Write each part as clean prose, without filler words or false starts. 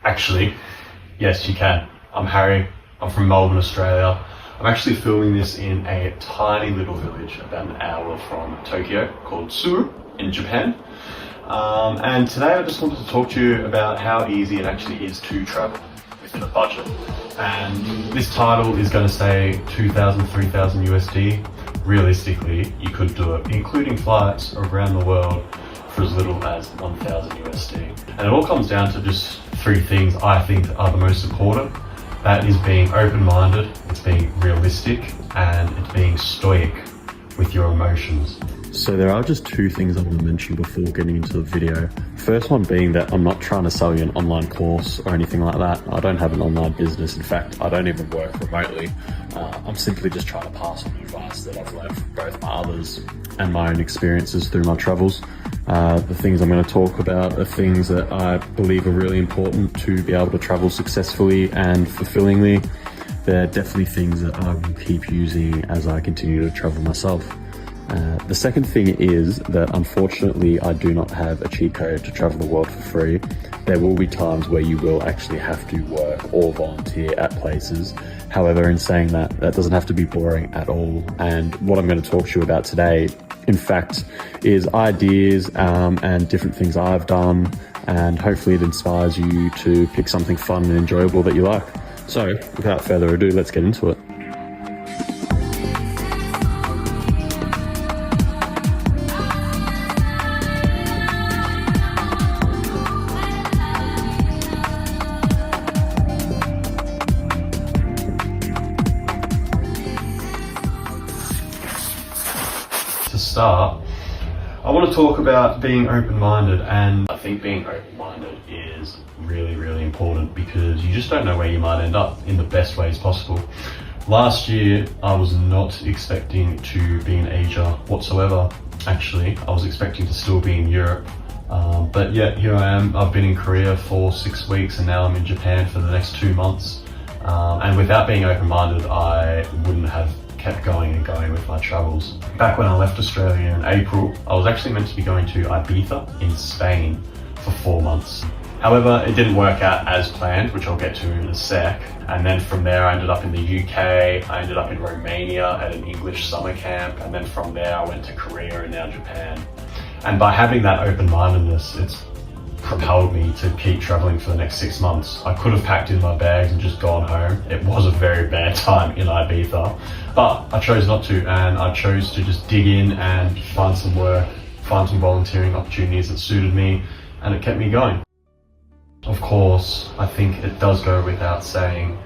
Actually, yes, you can. I'm Harry. I'm from Melbourne, Australia. I'm actually filming this in a tiny little village about an hour from Tokyo called Tsuru in Japan. And today I just wanted to talk to you about how easy it actually is to travel within a budget. And this title is going to say 2,000, 3,000 USD. Realistically, you could do it, including flights around the world, for as little as 1,000 USD. And it all comes down to just three things I think are the most important. That is being open-minded, it's being realistic, and it's being stoic with your emotions. So there are just two things I want to mention before getting into the video. First one being that I'm not trying to sell you an online course or anything like that. I don't have an online business. In fact, I don't even work remotely. I'm simply just trying to pass on advice that I've learned from both my others and my own experiences through my travels. The things I'm going to talk about are things that I believe are really important to be able to travel successfully and fulfillingly. They're definitely things that I will keep using as I continue to travel myself. The second thing is that unfortunately I do not have a cheat code to travel the world for free. There will be times where you will actually have to work or volunteer at places. However, in saying that, that doesn't have to be boring at all. And what I'm going to talk to you about today, in fact, is ideas and different things I've done, and hopefully it inspires you to pick something fun and enjoyable that you like. So without further ado, let's get into it. To start, I want to talk about being open-minded, and I think being open-minded is really, really important because you just don't know where you might end up in the best ways possible. Last year, I was not expecting to be in Asia whatsoever. Actually, I was expecting to still be in Europe, but yet here I am. I've been in Korea for 6 weeks and now I'm in Japan for the next 2 months. And without being open-minded, I wouldn't have kept going and going with my travels. Back when I left Australia in April, I was actually meant to be going to Ibiza in Spain for 4 months. However, it didn't work out as planned, which I'll get to in a sec. And then from there, I ended up in the UK, I ended up in Romania at an English summer camp. And then from there, I went to Korea and now Japan. And by having that open-mindedness, it's propelled me to keep traveling for the next 6 months. I could have packed in my bags and just gone home. It was a very bad time in Ibiza, but I chose not to, and I chose to just dig in and find some work, find some volunteering opportunities that suited me, and it kept me going. Of course, I think it does go without saying,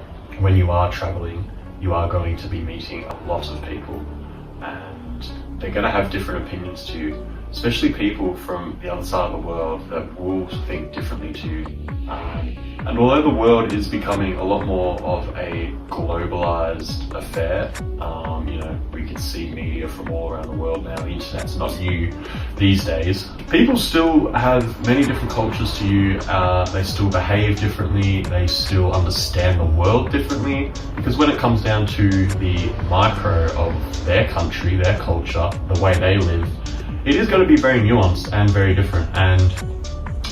when you are traveling, you are going to be meeting a lot of people, and they're going to have different opinions to you, especially people from the other side of the world that will think differently to you. And although the world is becoming a lot more of a globalized affair, we can see media from all around the world now. The internet's not new these days. People still have many different cultures to you. They still behave differently. They still understand the world differently. Because when it comes down to the micro of their country, their culture, the way they live, it is going to be very nuanced and very different. And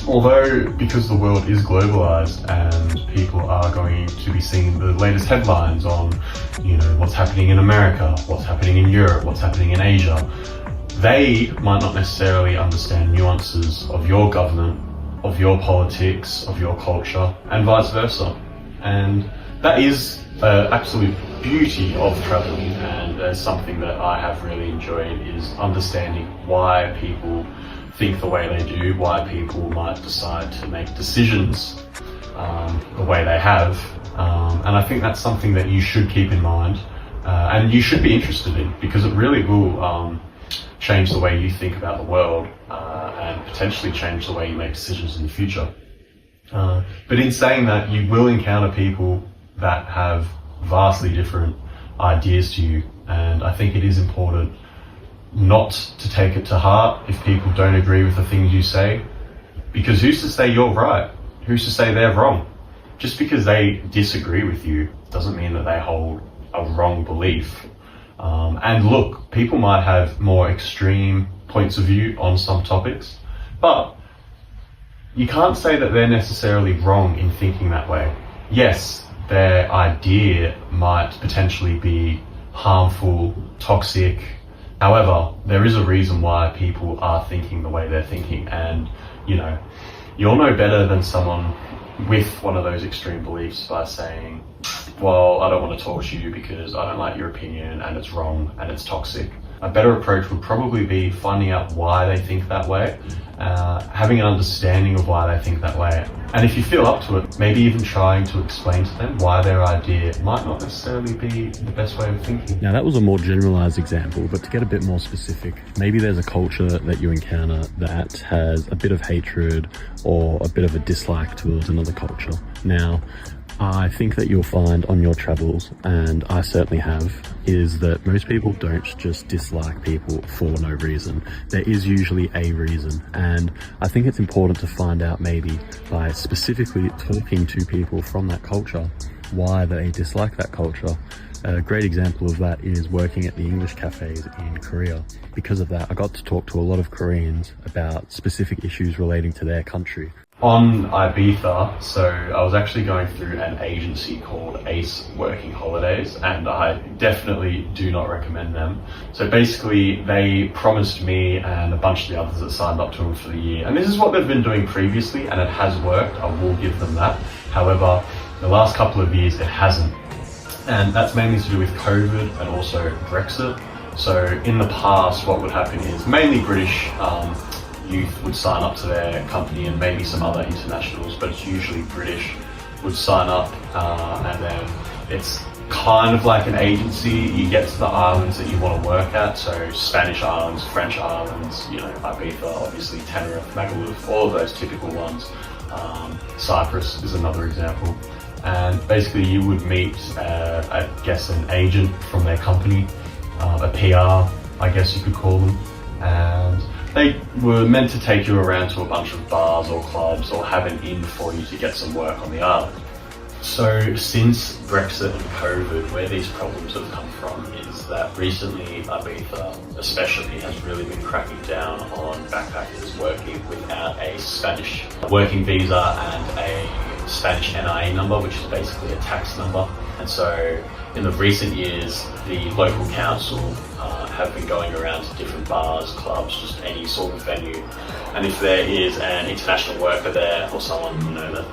although, because the world is globalized and people are going to be seeing the latest headlines on, what's happening in America, what's happening in Europe, what's happening in Asia, they might not necessarily understand nuances of your government, of your politics, of your culture, and vice versa. And that is an absolute beauty of traveling, and something that I have really enjoyed is understanding why people think the way they do, why people might decide to make decisions the way they have. And I think that's something that you should keep in mind, and you should be interested in, because it really will change the way you think about the world, and potentially change the way you make decisions in the future. But in saying that, you will encounter people that have vastly different ideas to you, and I think it is important not to take it to heart if people don't agree with the things you say, because who's to say you're right? Who's to say they're wrong? Just because they disagree with you doesn't mean that they hold a wrong belief. And look, people might have more extreme points of view on some topics, but you can't say that they're necessarily wrong in thinking that way. Yes, their idea might potentially be harmful, toxic. However, there is a reason why people are thinking the way they're thinking, and you'll know better than someone with one of those extreme beliefs by saying, well, I don't want to talk to you because I don't like your opinion and it's wrong and it's toxic. A better approach would probably be finding out why they think that way, having an understanding of why they think that way. And if you feel up to it, maybe even trying to explain to them why their idea might not necessarily be the best way of thinking. Now that was a more generalized example, but to get a bit more specific, maybe there's a culture that you encounter that has a bit of hatred or a bit of a dislike towards another culture. Now, I think that you'll find on your travels, and I certainly have, is that most people don't just dislike people for no reason. There is usually a reason, and I think it's important to find out maybe by specifically talking to people from that culture why they dislike that culture. A great example of that is working at the English cafes in Korea. Because of that, I got to talk to a lot of Koreans about specific issues relating to their country. On Ibiza, so I was actually going through an agency called Ace Working Holidays, and I definitely do not recommend them. So basically, they promised me and a bunch of the others that signed up to them for the year, and this is what they've been doing previously, and it has worked. I will give them that. However, the last couple of years, it hasn't. And that's mainly to do with COVID and also Brexit. So in the past, what would happen is mainly British youth would sign up to their company, and maybe some other internationals, but it's usually British would sign up, and then it's kind of like an agency. You get to the islands that you want to work at, so Spanish islands, French islands, Ibiza, obviously Tenerife, Magaluf, all of those typical ones. Cyprus is another example. And basically you would meet, I guess, an agent from their company, a PR, I guess you could call them, and they were meant to take you around to a bunch of bars or clubs or have an in for you to get some work on the island. So since Brexit and COVID, where these problems have come from is that recently Ibiza especially has really been cracking down on backpackers working without a Spanish working visa and a Spanish NIE number, which is basically a tax number. And so in the recent years, the local council have been going around to different bars, clubs, just any sort of venue. And if there is an international worker there or someone, that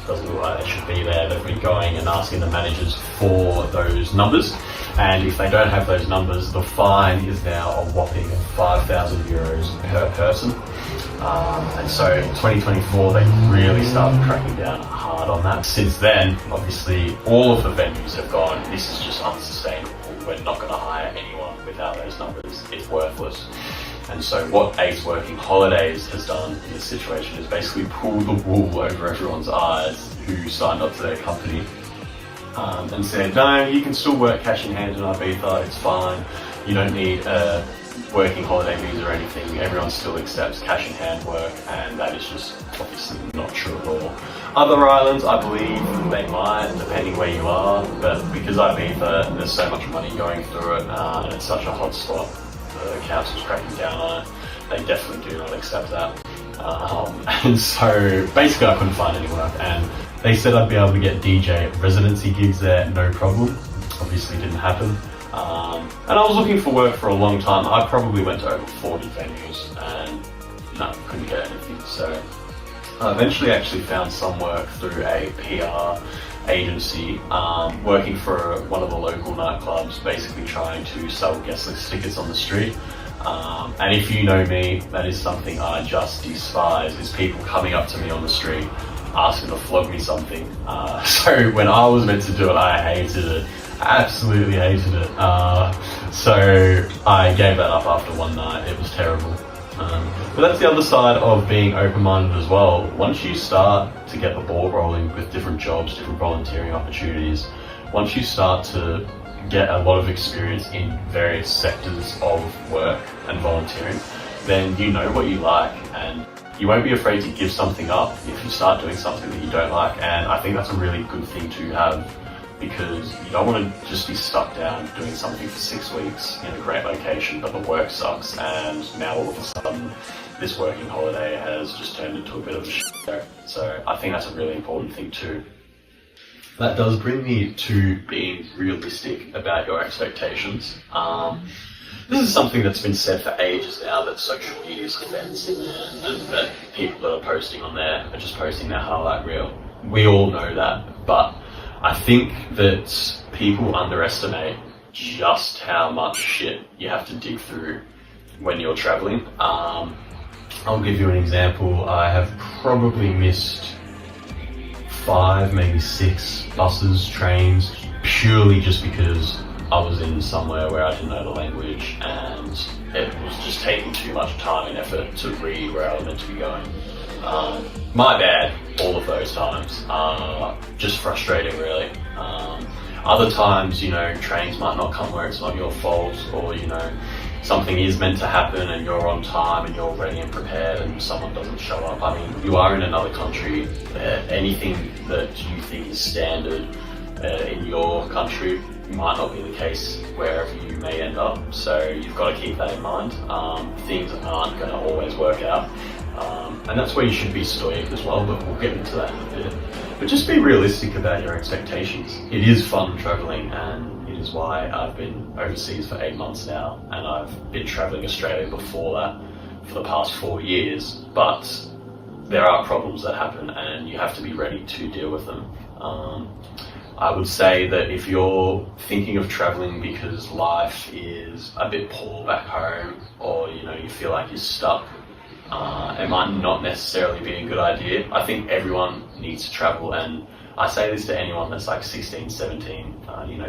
doesn't look like they should be there, they've been going and asking the managers for those numbers. And if they don't have those numbers, the fine is now a whopping 5,000 euros per person. And so in 2024, they really started cracking down hard on that. Since then, obviously, all of the venues have gone, this is just unsustainable. We're not going to hire anyone without those numbers. It's worthless. And so what Ace Working Holidays has done in this situation is basically pull the wool over everyone's eyes who signed up to their company, and said, no, you can still work cash in hand in Ibiza, it's fine. You don't need a working holiday visa or anything. Everyone still accepts cash in hand work, and that is just obviously not true at all. Other islands, I believe they might, depending where you are, but because Ibiza, there's so much money going through it, and it's such a hot spot, the council's cracking down on it. They definitely do not accept that. And so basically I couldn't find any work, and they said I'd be able to get DJ residency gigs there, no problem. Obviously didn't happen. And I was looking for work for a long time. I probably went to over 40 venues and no, couldn't get anything. So I eventually actually found some work through a PR agency, working for one of the local nightclubs, basically trying to sell guest list tickets on the street. And if you know me, that is something I just despise, is people coming up to me on the street asking to flog me something. So when I was meant to do it, I hated it. Absolutely hated it. So I gave that up after one night. It was terrible. But that's the other side of being open-minded as well. Once you start to get the ball rolling with different jobs, different volunteering opportunities, once you start to get a lot of experience in various sectors of work and volunteering, then you know what you like, and you won't be afraid to give something up if you start doing something that you don't like. And I think that's a really good thing to have, because you don't want to just be stuck down doing something for 6 weeks in a great location, but the work sucks, and now all of a sudden this working holiday has just turned into a bit of a shit show. So I think that's a really important thing too. That does bring me to being realistic about your expectations. This is something that's been said for ages now, that social media is offensive, and that people that are posting on there are just posting their highlight reel. We all know that, but I think that people underestimate just how much shit you have to dig through when you're traveling. I'll give you an example. I have probably missed 5, maybe 6 buses, trains, purely just because I was in somewhere where I didn't know the language and it was just taking too much time and effort to read where I was meant to be going. My bad, all of those times. Just frustrating, really. Other times, trains might not come where it's not your fault, or, something is meant to happen and you're on time and you're ready and prepared and someone doesn't show up. I mean, you are in another country. Anything that you think is standard in your country might not be the case wherever you may end up. So you've got to keep that in mind. Things aren't going to always work out. And that's where you should be stoic as well, but we'll get into that in a bit. But just be realistic about your expectations. It is fun traveling, and it is why I've been overseas for 8 months now, and I've been traveling Australia before that for the past 4 years. But there are problems that happen, and you have to be ready to deal with them. I would say that if you're thinking of traveling because life is a bit poor back home, or you feel like you're stuck, it might not necessarily be a good idea. I think everyone needs to travel, and I say this to anyone that's like 16, 17,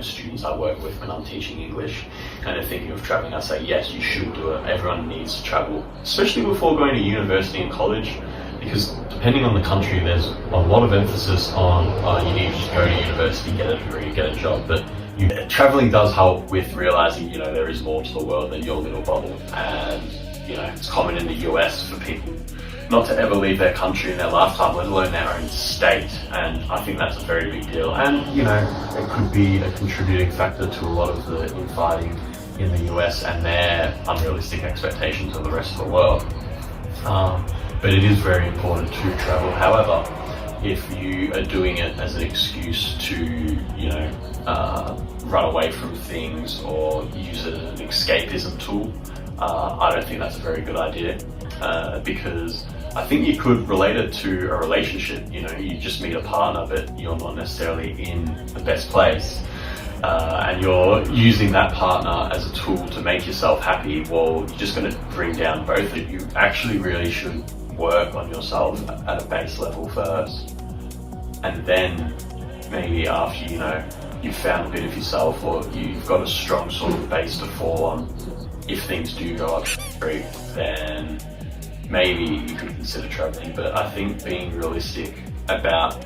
students I work with when I'm teaching English and they're thinking of traveling. I say, yes, you should do it. Everyone needs to travel, especially before going to university and college, because depending on the country, there's a lot of emphasis on you need to just go to university, get a degree, get a job. But traveling does help with realizing, there is more to the world than your little bubble. And it's common in the US for people not to ever leave their country in their lifetime, let alone their own state. And I think that's a very big deal. And, it could be a contributing factor to a lot of the infighting in the US and their unrealistic expectations of the rest of the world. But it is very important to travel. However, if you are doing it as an excuse to, run away from things or use it as an escapism tool, I don't think that's a very good idea, because I think you could relate it to a relationship. You just meet a partner, but you're not necessarily in the best place, and you're using that partner as a tool to make yourself happy. Well, you're just going to bring down both of you. Actually really should work on yourself at a base level first, and then maybe after you've found a bit of yourself, or you've got a strong sort of base to fall on, if things do go up street, then maybe you could consider traveling. But I think being realistic about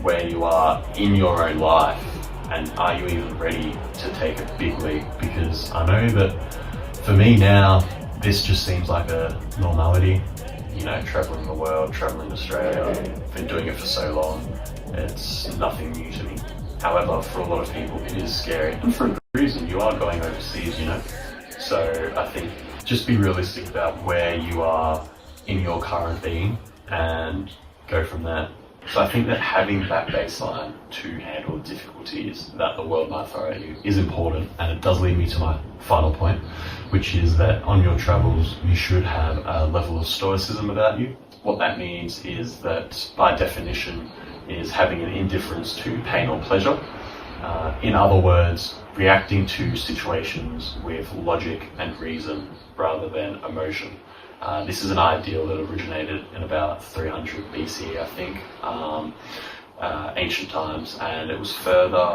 where you are in your own life, and are you even ready to take a big leap? Because I know that for me now, this just seems like a normality. Traveling the world, traveling Australia. I've been doing it for so long. It's nothing new to me. However, for a lot of people, it is scary. And for a good reason. You are going overseas, So I think just be realistic about where you are in your current being and go from there. So I think that having that baseline to handle the difficulties that the world might throw at you is important, and it does lead me to my final point, which is that on your travels you should have a level of stoicism about you. What that means is that, by definition, is having an indifference to pain or pleasure. In other words, reacting to situations with logic and reason rather than emotion. This is an ideal that originated in about 300 BC, I think, ancient times, and it was further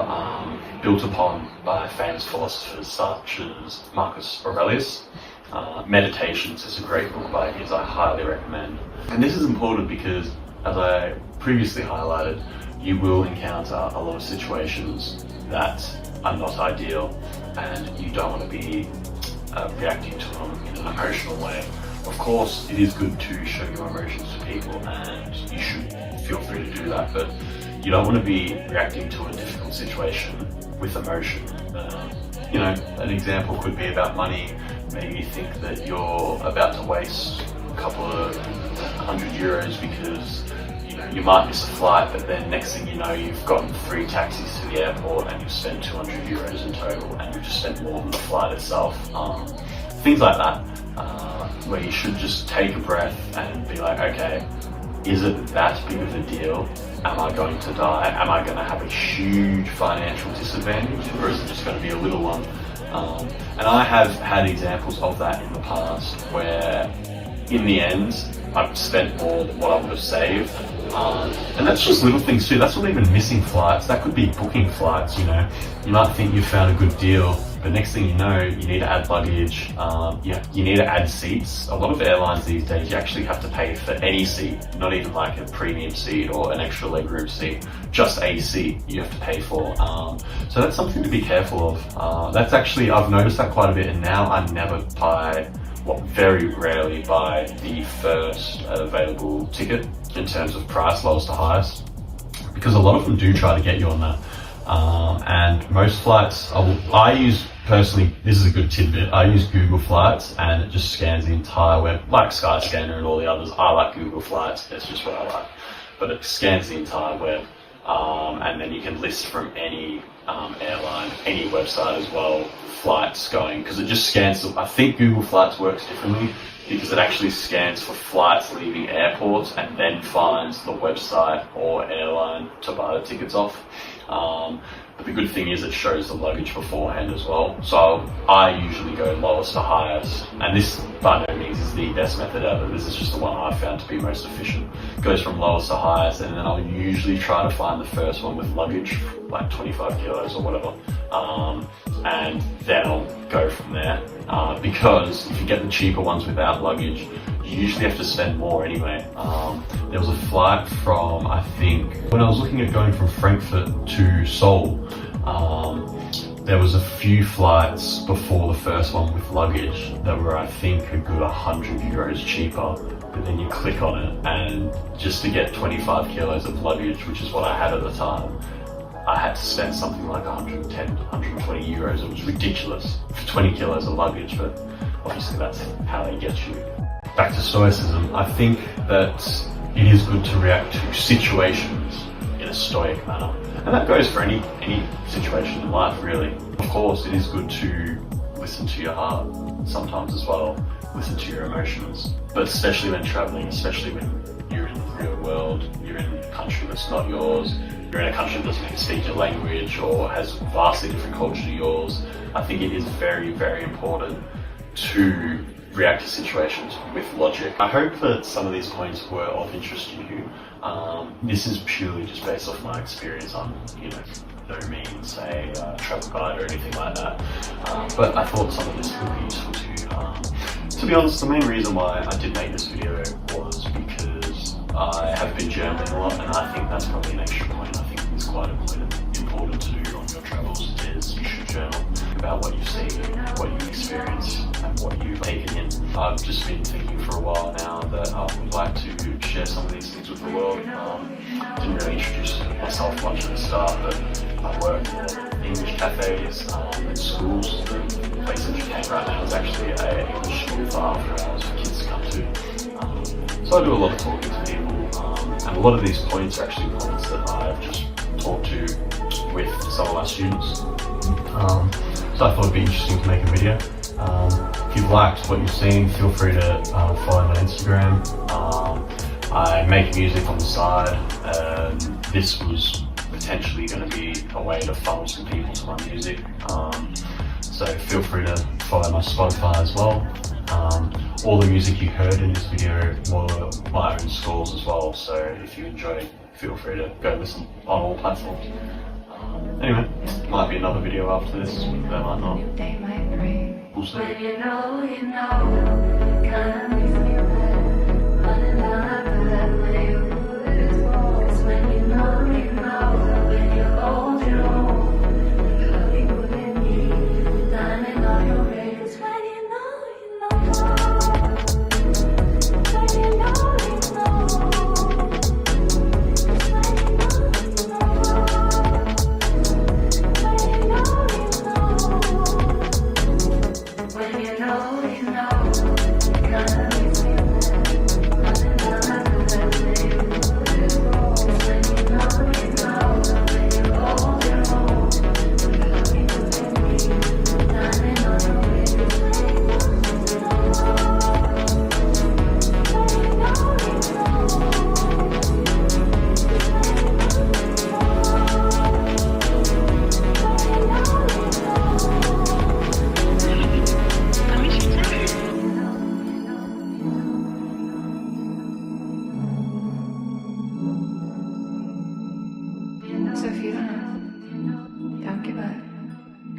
built upon by famous philosophers such as Marcus Aurelius. Meditations is a great book by his, I highly recommend. And this is important because, as I previously highlighted, you will encounter a lot of situations that are not ideal, and you don't want to be reacting to them in an emotional way. Of course, it is good to show your emotions to people, and you should feel free to do that, but you don't want to be reacting to a difficult situation with emotion. You know, an example could be about money. Maybe you think that you're about to waste a couple of €100 because you might miss a flight, but then next thing you know, you've gotten 3 taxis to the airport and you've spent €200 in total, and you've just spent more than the flight itself. Things like that, where you should just take a breath and be like, okay, is it that big of a deal? Am I going to die? Am I going to have a huge financial disadvantage, or is it just going to be a little one? And I have had examples of that in the past where, in the end, I've spent more than what I would have saved. And that's just little things too. That's not even missing flights. That could be booking flights, you know. You might think you've found a good deal, but next thing you know, you need to add luggage, you need to add seats. A lot of airlines these days, you actually have to pay for any seat, not even like a premium seat or an extra legroom seat, just a seat you have to pay for. So that's something to be careful of. That's actually, I've noticed that quite a bit, and now I never very rarely buy the first available ticket in terms of price, lowest to highest, because a lot of them do try to get you on that. And most flights, I use personally, this is a good tidbit, I use Google Flights, and it just scans the entire web, like Skyscanner and all the others. I like Google Flights, that's just what I like. But it scans the entire web, and then you can list from any airline, any website as well, flights going, because it just scans. I think Google Flights works differently because it actually scans for flights leaving airports and then finds the website or airline to buy the tickets off. But the good thing is it shows the luggage beforehand as well. So I usually go lowest to highest, and this by no means is the best method ever. This is just the one I found to be most efficient. It goes from lowest to highest, and then I'll usually try to find the first one with luggage, like 25 kilos or whatever. And then I'll go from there. Because if you get the cheaper ones without luggage, you usually have to spend more anyway. There was a flight from, I think, when I was looking at going from Frankfurt to Seoul, there was a few flights before the first one with luggage that were, I think, a good €100 cheaper. But then you click on it, and just to get 25 kilos of luggage, which is what I had at the time, I had to spend something like 110 to 120 euros. It was ridiculous for 20 kilos of luggage, but obviously that's how they get you. Back to stoicism, I think that it is good to react to situations in a stoic manner. And that goes for any situation in life, really. Of course, it is good to listen to your heart sometimes as well, listen to your emotions, but especially when traveling, especially when you're in the real world, you're in a country that's not yours, you're in a country that doesn't even speak your language or has vastly different culture to yours. I think it is very, very important to react to situations with logic. I hope that some of these points were of interest to you. This is purely just based off my experience. I'm, no means a travel guide or anything like that. But I thought some of this would be useful to you. To be honest, the main reason why I did make this video was because I have been journaling a lot, and I think that's probably an extra point. I think it's quite important to do on your travels is you should journal about what you see, what you experience, and what you've taken in. I've just been thinking for a while now that I would like to share some of these things with the world. Didn't really introduce myself much at the start, but I work in English cafes and schools. The place in Japan right now is actually an English school for after hours for kids to come to. So I do a lot of talking to people, and a lot of these points are actually points that I've just talked to with some of my students. So I thought it'd be interesting to make a video. If you've liked what you've seen, feel free to follow my Instagram. I make music on the side, and this was potentially going to be a way to funnel some people to my music. So feel free to follow my Spotify as well. All the music you heard in this video were my own scores as well, so if you enjoyed, feel free to go listen on all platforms. Anyway, might be another video after this, there might not. We'll see.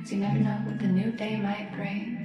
'cause you never know what the new day might bring.